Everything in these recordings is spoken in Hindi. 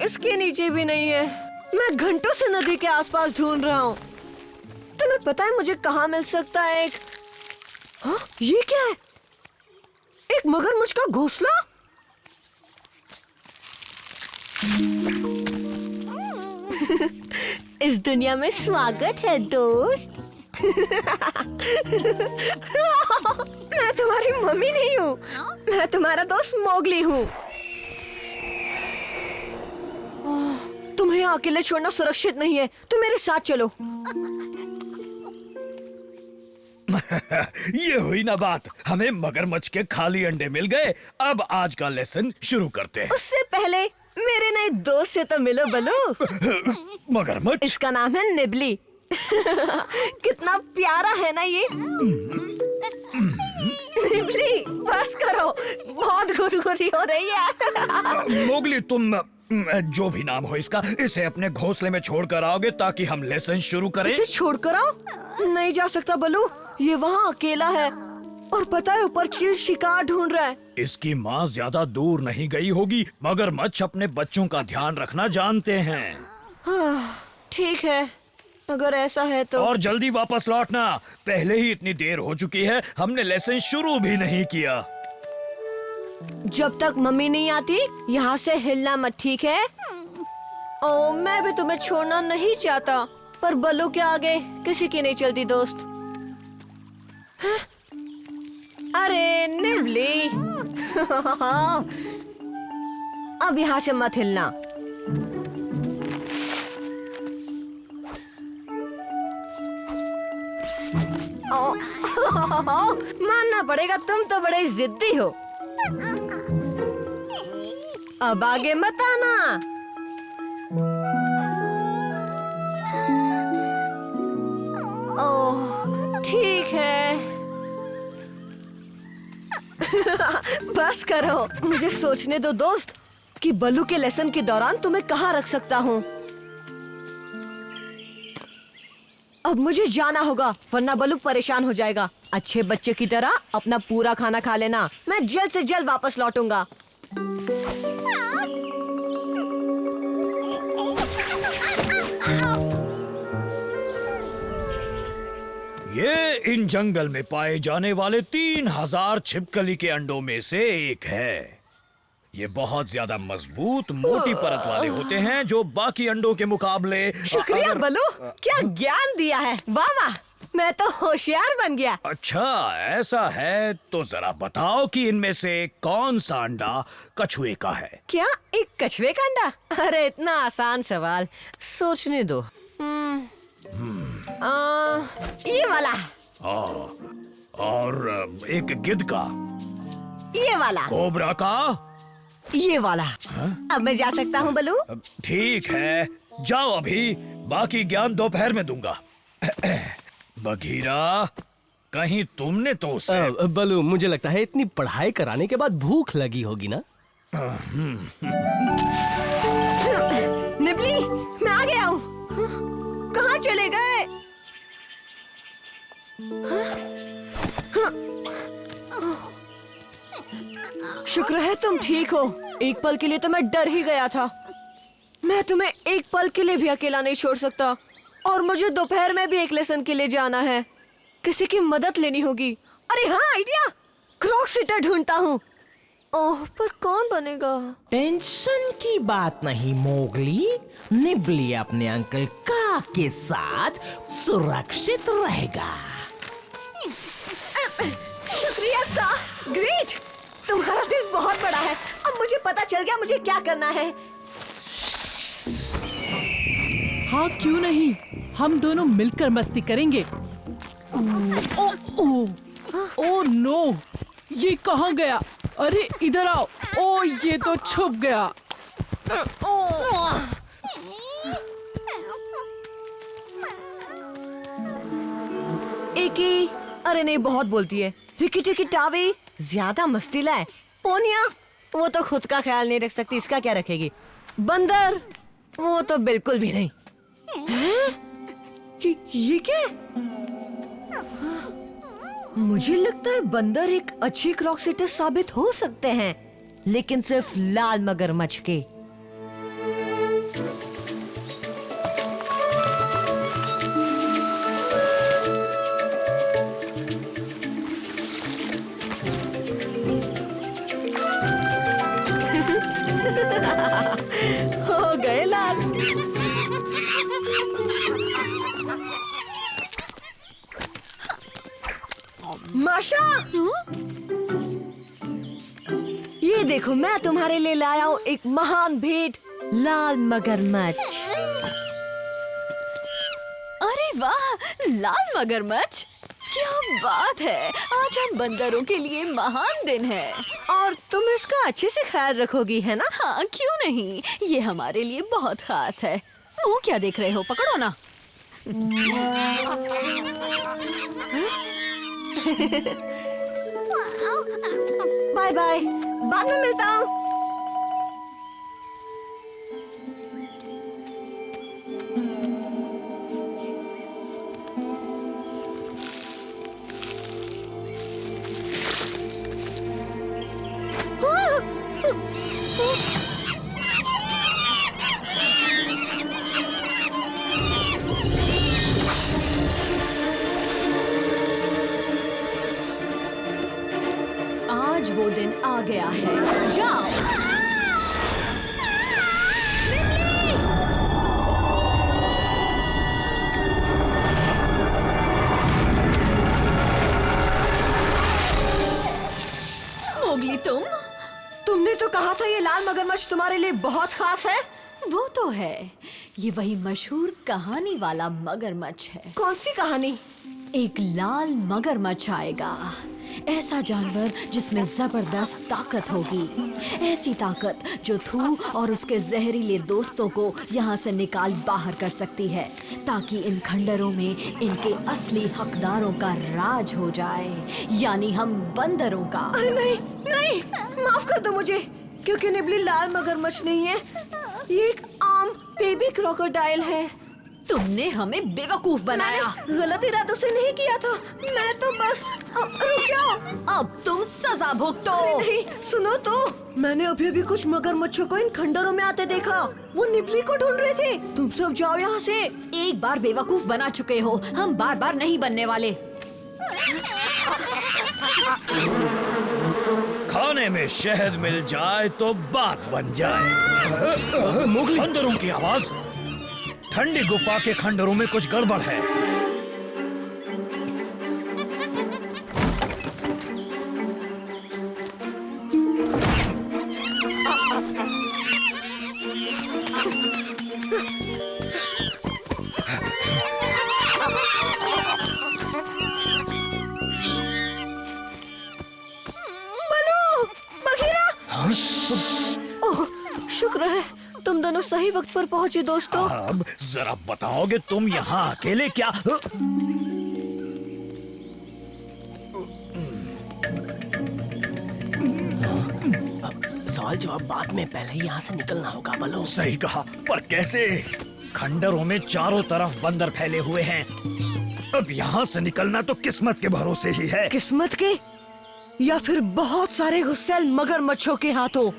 इसके नीचे भी नहीं है। मैं घंटों से नदी के आसपास ढूंढ रहा हूँ। तुम्हें पता है मुझे कहाँ मिल सकता है एक? हाँ, ये क्या है? एक मगरमच्छ का घोंसला? इस दुनिया में स्वागत है दोस्त। मैं तुम्हारी मम्मी नहीं हूँ, मैं तुम्हारा दोस्त मोगली हूँ। तुम्हें यहाँ अकेले छोड़ना सुरक्षित नहीं है, तुम मेरे साथ चलो। ये हुई ना बात, हमें मगरमच्छ के खाली अंडे मिल गए। अब आज का लेसन शुरू करते हैं। उससे पहले मेरे नए दोस्त से तो मिलो बलू। मगरमच्छ? इसका नाम है निबली। कितना प्यारा है ना ये। निबली, बस करो, बहुत गुदगुदी हो रही है। मोगली, तुम जो भी नाम हो इसका, इसे अपने घोंसले में छोड़कर आओगे ताकि हम लेसन शुरू करें। इसे छोड़कर आओ? नहीं जा सकता बलू, ये वहाँ अकेला है और पता है ऊपर चील शिकार ढूंढ रहा है। इसकी माँ ज्यादा दूर नहीं गई होगी। मगरमच्छ अपने बच्चों का ध्यान रखना जानते हैं। ठीक है, अगर ऐसा है तो। और जल्दी वापस लौटना, पहले ही इतनी देर हो चुकी है, हमने लेसन शुरू भी नहीं किया। जब तक मम्मी नहीं आती यहाँ से हिलना मत, ठीक है? ओ, मैं भी तुम्हें छोड़ना नहीं चाहता, पर बल्लू के आगे किसी की नहीं चलती दोस्त। हाँ? अरे निबली, अब यहाँ से मत हिलना। मानना पड़ेगा, तुम तो बड़े जिद्दी हो। अब आगे मत आना। ओह, ठीक है। बस करो, मुझे सोचने दो दोस्त कि बल्लू के लेसन के दौरान तुम्हें कहाँ रख सकता हूँ। अब मुझे जाना होगा, वरना बल्लू परेशान हो जाएगा। अच्छे बच्चे की तरह अपना पूरा खाना खा लेना, मैं जल्द से जल्द वापस लौटूंगा। ये इन जंगल में पाए जाने वाले 3000 छिपकली के अंडों में से एक है। ये बहुत ज्यादा मजबूत मोटी परत वाले होते हैं जो बाकी अंडों के मुकाबले। शुक्रिया बल्लू, क्या ज्ञान दिया है। वाह वाह, मैं तो होशियार बन गया। अच्छा ऐसा है तो जरा बताओ कि इनमें से कौन सा अंडा कछुए का है? क्या एक कछुए का अंडा? अरे इतना आसान सवाल, सोचने दो। ये वाला। और एक गिद्ध का? ये वाला। कोबरा का? ये वाला। अब मैं जा सकता हूँ बल्लू? ठीक है, जाओ, अभी बाकी ज्ञान दोपहर में दूंगा। बघीरा, कहीं तुमने तो उसे? बल्लू, मुझे लगता है इतनी पढ़ाई कराने के बाद भूख लगी होगी ना। निबली, मैं आ गया हूँ। कहाँ चले गए? शुक्र है तुम ठीक हो। एक पल के लिए तो मैं डर ही गया था। मैं तुम्हें एक पल के लिए भी अकेला नहीं छोड़ सकता। और मुझे दोपहर में भी एक लेसन के लिए जाना है। किसी की मदद लेनी होगी। अरे हाँ, आइडिया, क्रॉक सिटर ढूंढता हूँ। ओह, पर कौन बनेगा? टेंशन की बात नहीं मोगली, निबली अपने अंकल का के साथ सुरक्षित रहेगा। शुक्रिया सा, ग्रेट, तुम्हारा दिल बहुत बड़ा है। अब मुझे पता चल गया मुझे क्या करना है। हाँ क्यों नहीं, हम दोनों मिलकर मस्ती करेंगे। ओ नो, ये कहाँ गया? अरे इधर आओ। ओ, ये तो छुप गया। एकी, अरे नहीं, बहुत बोलती है। विकी टिकी टावी ज्यादा मस्तीला है। पोनिया, वो तो खुद का ख्याल नहीं रख सकती, इसका क्या रखेगी। बंदर, वो तो बिल्कुल भी नहीं। ये क्या है? मुझे लगता है बंदर एक अच्छी क्रॉक सिटर साबित हो सकते हैं, लेकिन सिर्फ लाल मगरमच्छ के। माशा, ये देखो मैं तुम्हारे लिए लाया हूँ एक महान भेंट, लाल मगरमच्छ। अरे वाह, लाल मगरमच्छ, क्या बात है। आज हम बंदरों के लिए महान दिन है। और तुम इसका अच्छे से ख्याल रखोगी, है ना? हाँ, क्यों नहीं, ये हमारे लिए बहुत खास है। मुंह क्या देख रहे हो, पकड़ो ना। बाय बाय, बाद में मिलता हूँ। आज वो दिन आ गया है, जाओ। मोगली, तुमने तो कहा था ये लाल मगरमच्छ तुम्हारे लिए बहुत खास है। वो तो है, ये वही मशहूर कहानी वाला मगरमच्छ है। कौन सी कहानी? एक लाल मगरमच्छ आएगा, ऐसा जानवर जिसमें जबरदस्त ताकत होगी, ऐसी ताकत जो थू और उसके जहरीले दोस्तों को यहाँ से निकाल बाहर कर सकती है, ताकि इन खंडरों में इनके असली हकदारों का राज हो जाए, यानी हम बंदरों का। अरे नहीं नहीं, माफ कर दो मुझे, क्योंकि निबली लाल मगरमच्छ नहीं है, ये एक आम बेबी क्रोकोडाइल है। तुमने हमें बेवकूफ बनाया। मैंने गलत इरादों से नहीं किया था, मैं तो बस रुक जाओ। अब तुम सजा भुगतो। नहीं, सुनो तो, मैंने अभी कुछ मगरमच्छों को इन खंडरों में आते देखा। वो निबली को ढूंढ रहे थे। तुम सब जाओ यहाँ से। एक बार बेवकूफ बना चुके हो, हम बार बार नहीं बनने वाले। खाने में शहद मिल जाए तो बात बन जाए। मोगली, बंदरों की आवाज। ठंडी गुफा के खंडरों में कुछ गड़बड़ है। बलू, बघीरा। ओह, शुक्र है तुम दोनों सही वक्त पर पहुंचे दोस्तों। अब जरा बताओगे तुम यहाँ अकेले क्या? सवाल जवाब बाद में, पहले यहाँ से निकलना होगा बलो। सही कहा, पर कैसे? खंडरों में चारों तरफ बंदर फैले हुए हैं। अब यहाँ से निकलना तो किस्मत के भरोसे ही है। किस्मत के या फिर बहुत सारे गुस्सैल मगरमच्छों के हाथों।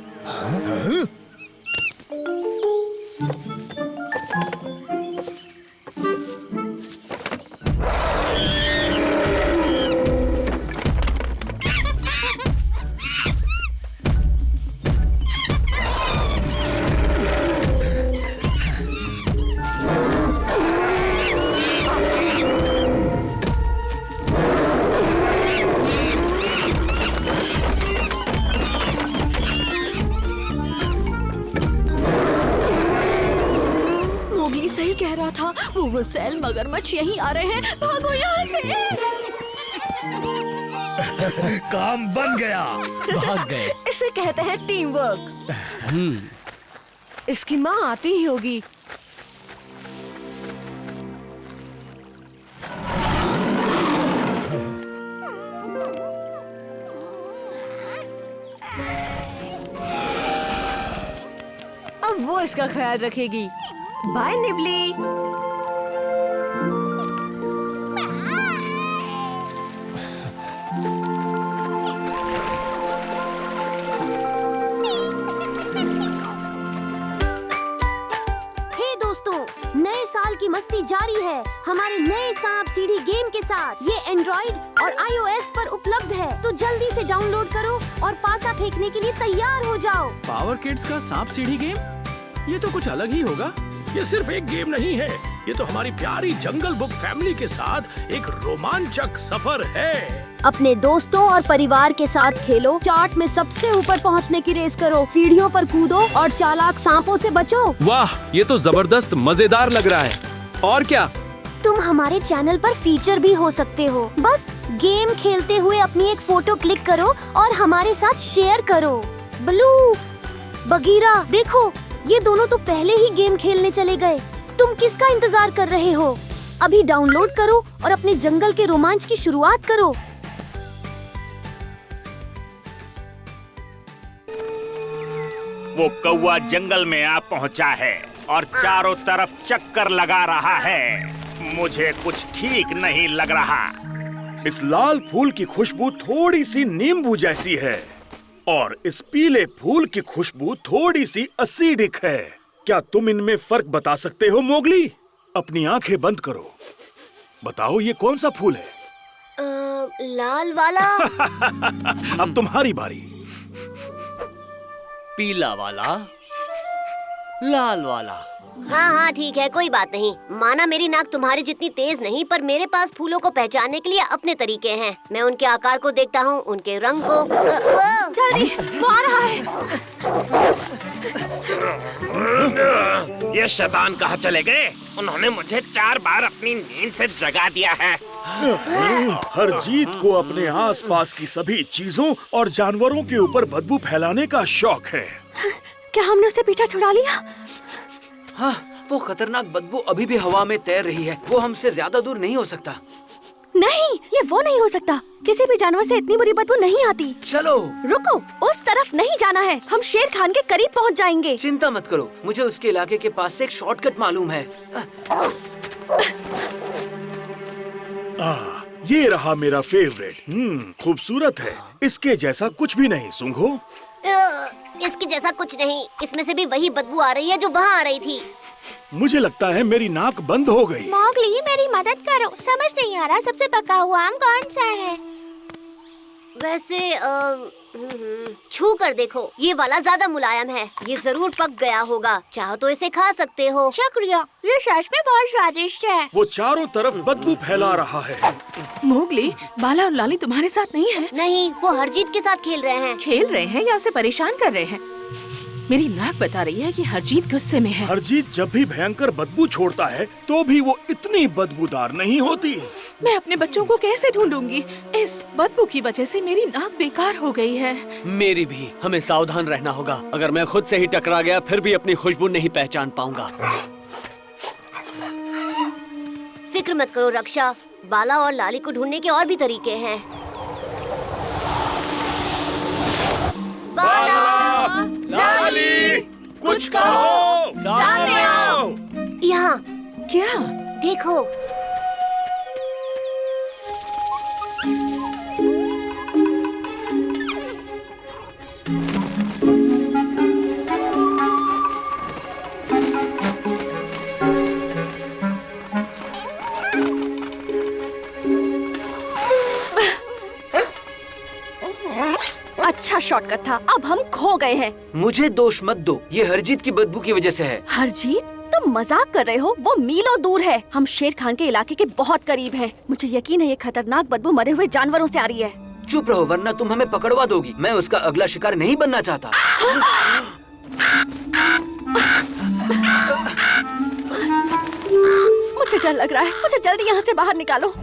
कह रहा था, वो गुस्सैल मगरमच्छ यहीं आ रहे हैं, भागो यहाँ से। काम बन गया। भाग गए। इसे कहते हैं टीम वर्क। इसकी माँ आती ही होगी। अब वो इसका ख्याल रखेगी। बाय निबली। हे दोस्तों, नए साल की मस्ती जारी है हमारे नए सांप सीढ़ी गेम के साथ। ये एंड्रॉइड और iOS पर उपलब्ध है, तो जल्दी से डाउनलोड करो और पासा फेंकने के लिए तैयार हो जाओ। पावर किड्स का सांप सीढ़ी गेम, ये तो कुछ अलग ही होगा। ये सिर्फ एक गेम नहीं है, ये तो हमारी प्यारी जंगल बुक फैमिली के साथ एक रोमांचक सफर है। अपने दोस्तों और परिवार के साथ खेलो, चार्ट में सबसे ऊपर पहुंचने की रेस करो, सीढ़ियों पर कूदो और चालाक सांपों से बचो। वाह, ये तो जबरदस्त मजेदार लग रहा है। और क्या? तुम हमारे चैनल पर फीचर भी हो सकते हो। बस गेम खेलते हुए अपनी एक फोटो क्लिक करो और हमारे साथ शेयर करो। ब्लू, बगीरा, देखो ये दोनों तो पहले ही गेम खेलने चले गए। तुम किसका इंतजार कर रहे हो? अभी डाउनलोड करो और अपने जंगल के रोमांच की शुरुआत करो। वो कौवा जंगल में आ पहुंचा है और चारों तरफ चक्कर लगा रहा है। मुझे कुछ ठीक नहीं लग रहा। इस लाल फूल की खुशबू थोड़ी सी नींबू जैसी है और इस पीले फूल की खुशबू थोड़ी सी एसिडिक है। क्या तुम इनमें फर्क बता सकते हो मोगली? अपनी आंखें बंद करो, बताओ ये कौन सा फूल है? लाल वाला। अब तुम्हारी बारी। पीला वाला, लाल वाला। हाँ हाँ ठीक है, कोई बात नहीं। माना मेरी नाक तुम्हारी जितनी तेज नहीं, पर मेरे पास फूलों को पहचानने के लिए अपने तरीके हैं। मैं उनके आकार को देखता हूँ, उनके रंग को। जल्दी, वो आ रहा है। ये शैतान कहाँ चले गए? उन्होंने मुझे 4 बार अपनी नींद से जगा दिया है। हरजीत को अपने आसपास की सभी चीजों और जानवरों के ऊपर बदबू फैलाने का शौक है। क्या हमने उसे पीछा छुड़ा लिया? हाँ, वो खतरनाक बदबू अभी भी हवा में तैर रही है। वो हमसे ज्यादा दूर नहीं हो सकता। नहीं, ये वो नहीं हो सकता। किसी भी जानवर से इतनी बुरी बदबू नहीं आती। चलो। रुको, उस तरफ नहीं जाना है। हम शेर खान के करीब पहुंच जाएंगे। चिंता मत करो, मुझे उसके इलाके के पास से एक शॉर्टकट मालूम है। ये रहा मेरा फेवरेट। खूबसूरत है। इसके जैसा कुछ भी नहीं। सूंघो। इसके जैसा कुछ नहीं। इसमें से भी वही बदबू आ रही है जो वहाँ आ रही थी। मुझे लगता है मेरी नाक बंद हो गई। मोगली, मेरी मदद करो। समझ नहीं आ रहा सबसे पका हुआ आम कौन सा है। वैसे छू कर देखो, ये वाला ज्यादा मुलायम है। ये जरूर पक गया होगा। चाहो तो इसे खा सकते हो। शुक्रिया, ये सच में बहुत स्वादिष्ट है। वो चारों तरफ बदबू फैला रहा है। मोगली, बाला और लाली तुम्हारे साथ नहीं है? नहीं, वो हरजीत के साथ खेल रहे हैं। खेल रहे हैं या उसे परेशान कर रहे हैं? मेरी नाक बता रही है कि हरजीत गुस्से में है। हरजीत जब भी भयंकर बदबू छोड़ता है तो भी वो इतनी बदबूदार नहीं होती। मैं अपने बच्चों को कैसे ढूंढूंगी? इस बदबू की वजह से मेरी नाक बेकार हो गई है। मेरी भी। हमें सावधान रहना होगा। अगर मैं खुद से ही टकरा गया फिर भी अपनी खुशबू नहीं पहचान पाऊंगा। फिक्र मत करो रक्षा, बाला और लाली को ढूंढने के और भी तरीके हैं। बाला, लाली, कुछ कहो। सामने आओ। यहाँ क्या? देखो। अच्छा शॉर्टकट था। अब हम खो गए हैं। मुझे दोष मत दो, ये हरजीत की बदबू की वजह से है। हरजीत, तुम मजाक कर रहे हो? वो मीलों दूर है। हम शेर खान के इलाके के बहुत करीब हैं। मुझे यकीन है ये खतरनाक बदबू मरे हुए जानवरों से आ रही है। चुप रहो वरना तुम हमें पकड़वा दोगी। मैं उसका अगला शिकार नहीं बनना चाहता। मुझे डर लग रहा है। मुझे जल्दी यहाँ से बाहर निकालो।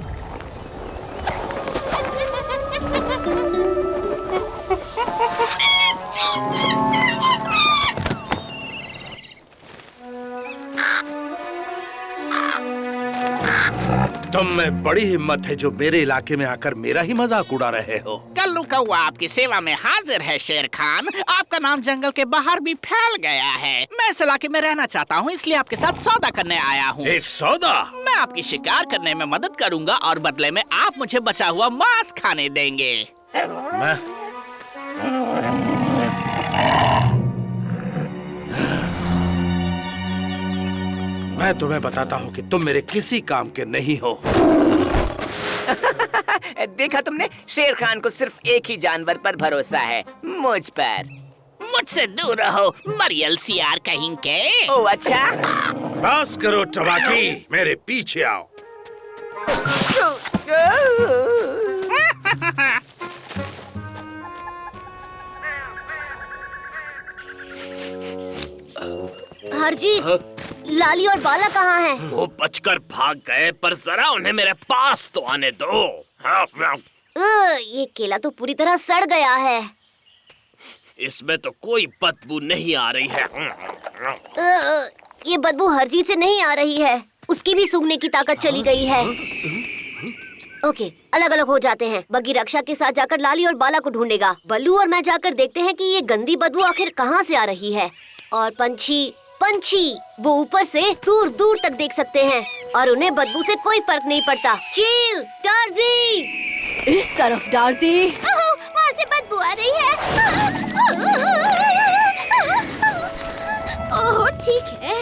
तुम में बड़ी हिम्मत है जो मेरे इलाके में आकर मेरा ही मजाक उड़ा रहे हो। कल्लू कौवा आपकी सेवा में हाजिर है शेर खान। आपका नाम जंगल के बाहर भी फैल गया है। मैं इस इलाके में रहना चाहता हूँ, इसलिए आपके साथ सौदा करने आया हूँ। एक सौदा? मैं आपकी शिकार करने में मदद करूँगा और बदले में आप मुझे बचा हुआ मांस खाने देंगे। मैं तुम्हें बताता हूँ कि तुम मेरे किसी काम के नहीं हो। देखा तुमने, शेर खान को सिर्फ एक ही जानवर पर भरोसा है, मुझ पर। मुझसे दूर रहो मरियल सियार कहीं के। ओ अच्छा। बस करो टबाकी, मेरे पीछे आओ। हरजीत, लाली और बाला कहाँ हैं? वो बचकर भाग गए, पर जरा उन्हें मेरे पास तो आने दो। ये केला तो पूरी तरह सड़ गया है। इसमें तो कोई बदबू नहीं आ रही है। ये बदबू हरजीत से नहीं आ रही है, उसकी भी सूंघने की ताकत चली गई है। ओके, अलग अलग हो जाते हैं। बग्गी रक्षा के साथ जाकर लाली और बाला को ढूंढेगा। बल्लू और मैं जाकर देखते हैं कि ये गंदी बदबू आखिर कहाँ से आ रही है। और पंछी वो ऊपर से दूर दूर तक देख सकते हैं और उन्हें बदबू से कोई फर्क नहीं पड़ता। चील, डार्जी, इस तरफ डार्जी। वहाँ से बदबू आ रही है। ओह ठीक है।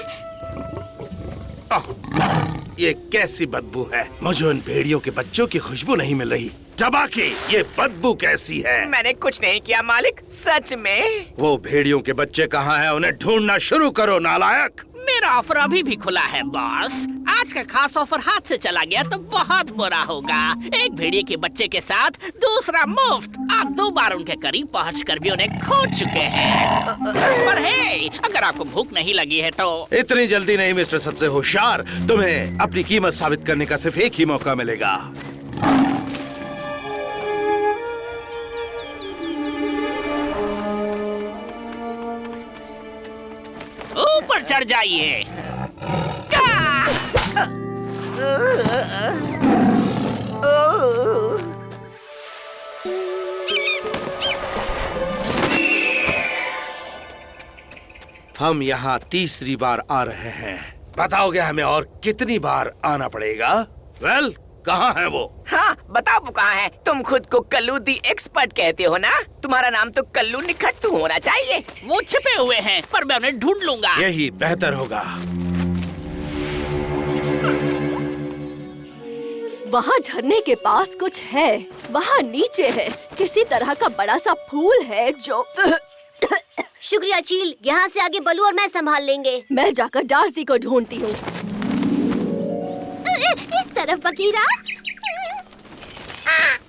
ये कैसी बदबू है? मुझे उन भेड़ियों के बच्चों की खुशबू नहीं मिल रही। टबाकी, ये बदबू कैसी है? मैंने कुछ नहीं किया मालिक, सच में। वो भेड़ियों के बच्चे कहाँ हैं? उन्हें ढूंढना शुरू करो नालायक। मेरा ऑफर अभी भी खुला है बॉस। आज का खास ऑफर हाथ से चला गया तो बहुत बुरा होगा। एक भेड़िए के बच्चे के साथ दूसरा मुफ्त। आप 2 बार उनके करीब पहुंचकर भी उन्हें खो चुके हैं। पर हे, अगर आपको भूख नहीं लगी है तो। इतनी जल्दी नहीं मिस्टर सबसे होशियार। तुम्हें अपनी कीमत साबित करने का सिर्फ एक ही मौका मिलेगा। ऊपर चढ़ जाइए। हम यहाँ तीसरी बार आ रहे हैं। बताओगे हमें और कितनी बार आना पड़ेगा? वेल, कहाँ है वो? हाँ बताओ वो कहाँ है। तुम खुद को कल्लू दी एक्सपर्ट कहते हो ना? तुम्हारा नाम तो कल्लू निखट्टू होना चाहिए। वो छिपे हुए हैं, पर मैं उन्हें ढूंढ लूंगा। यही बेहतर होगा। वहाँ झरने के पास कुछ है। वहाँ नीचे है, किसी तरह का बड़ा सा फूल है जो शुक्रिया चील, यहाँ से आगे बलू और मैं संभाल लेंगे। मैं जाकर डार्जी को ढूंढती हूँ। इस तरफ बकीरा।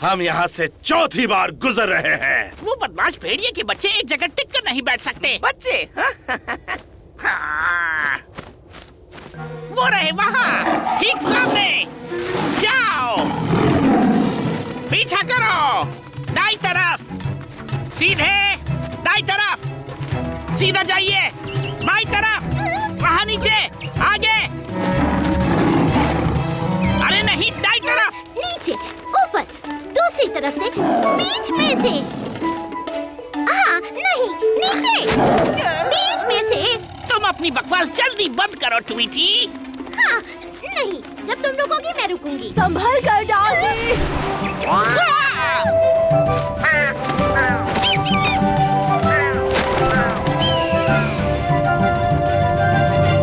हम यहाँ से चौथी बार गुजर रहे हैं। वो बदमाश भेड़िए के बच्चे एक जगह टिक कर नहीं बैठ सकते। बच्चे हाँ। वो रहे वहाँ, ठीक सामने। जाओ, पीछा करो। दाई तरफ, सीधे दाई तरफ, सीधा जाइए। बाई तरफ, वहाँ नीचे, आगे। अरे नहीं, दाई तरफ। नीचे, ऊपर, दूसरी तरफ से, बीच में से। हाँ, नहीं, नीचे, बीच में से। तुम अपनी बकवास जल्दी बंद करो ट्वीटी। हाँ, नहीं, जब तुम रुकोगी मैं रुकूंगी। संभल कर डार्जी।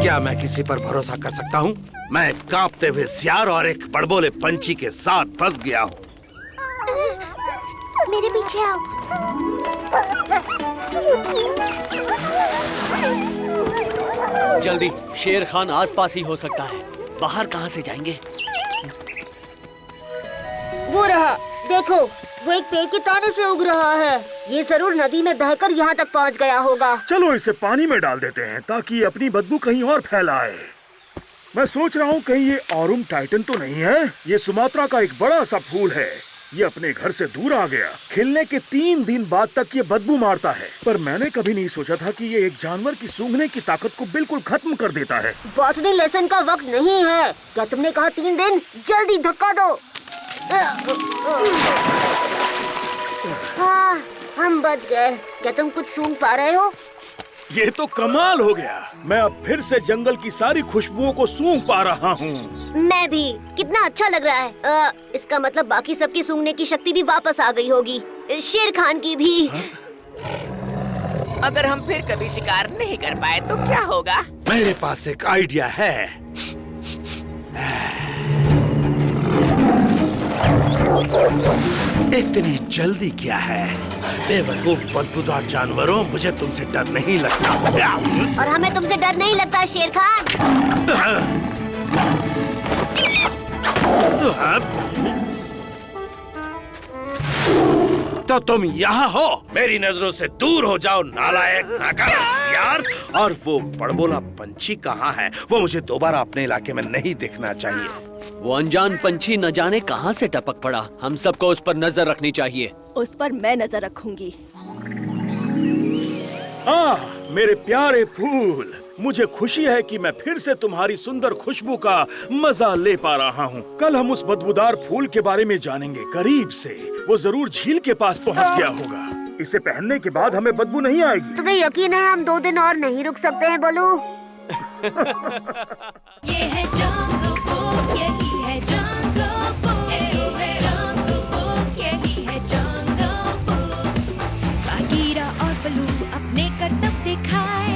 क्या मैं किसी पर भरोसा कर सकता हूँ? मैं कांपते हुए सियार और एक बड़बोले पंछी के साथ फंस गया हूँ। मेरे पीछे आओ। जल्दी, शेर खान आसपास ही हो सकता है। बाहर कहाँ से जाएंगे? वो रहा, देखो, वो एक पेड़ के ताने से उग रहा है। ये जरूर नदी में बहकर यहाँ तक पहुँच गया होगा। चलो इसे पानी में डाल देते हैं ताकि ये अपनी बदबू कहीं और फैलाए। मैं सोच रहा हूँ कहीं ये ऑरुम टाइटन तो नहीं है। ये सुमात्रा का एक बड़ा सा फूल है। ये अपने घर से दूर आ गया। खिलने के 3 दिन बाद तक ये बदबू मारता है, पर मैंने कभी नहीं सोचा था कि ये एक जानवर की सूंघने की ताकत को बिल्कुल खत्म कर देता है। बॉटनी लेसन का वक्त नहीं है। क्या तुमने कहा 3 दिन? जल्दी धक्का दो। हाँ, हम बच गए। क्या तुम कुछ सूंघ पा रहे हो? ये तो कमाल हो गया। मैं अब फिर से जंगल की सारी खुशबुओं को सूंघ पा रहा हूँ। मैं भी। कितना अच्छा लग रहा है। इसका मतलब बाकी सबकी सूंघने की शक्ति भी वापस आ गई होगी, शेर खान की भी। अगर हम फिर कभी शिकार नहीं कर पाए तो क्या होगा? मेरे पास एक आइडिया है। इतनी जल्दी क्या है? बेवकूफ बदबूदार जानवरों, मुझे तुमसे डर नहीं लगता। और हमें तुमसे डर नहीं लगता शेर खान। तो तुम यहाँ हो? मेरी नजरों से दूर हो जाओ नालायक, नाकारा यार। और वो बड़बोला पंछी कहाँ है? वो मुझे दोबारा अपने इलाके में नहीं दिखना चाहिए। वो अनजान पंछी न जाने कहाँ से टपक पड़ा। हम सबको उस पर नजर रखनी चाहिए। उस पर मैं नजर रखूंगी। मेरे प्यारे फूल, मुझे खुशी है कि मैं फिर से तुम्हारी सुंदर खुशबू का मजा ले पा रहा हूँ। कल हम उस बदबूदार फूल के बारे में जानेंगे करीब से। वो जरूर झील के पास पहुँच गया होगा। इसे पहनने के बाद हमें बदबू नहीं आएगी। तुम्हें यकीन है हम 2 दिन और नहीं रुक सकते हैं बोलू? ये है जंगल बुक, यही है जंगल बुक, जंगल बुक, यही है जंगल बुक। बागीरा और बलू अपने करतब दिखाए,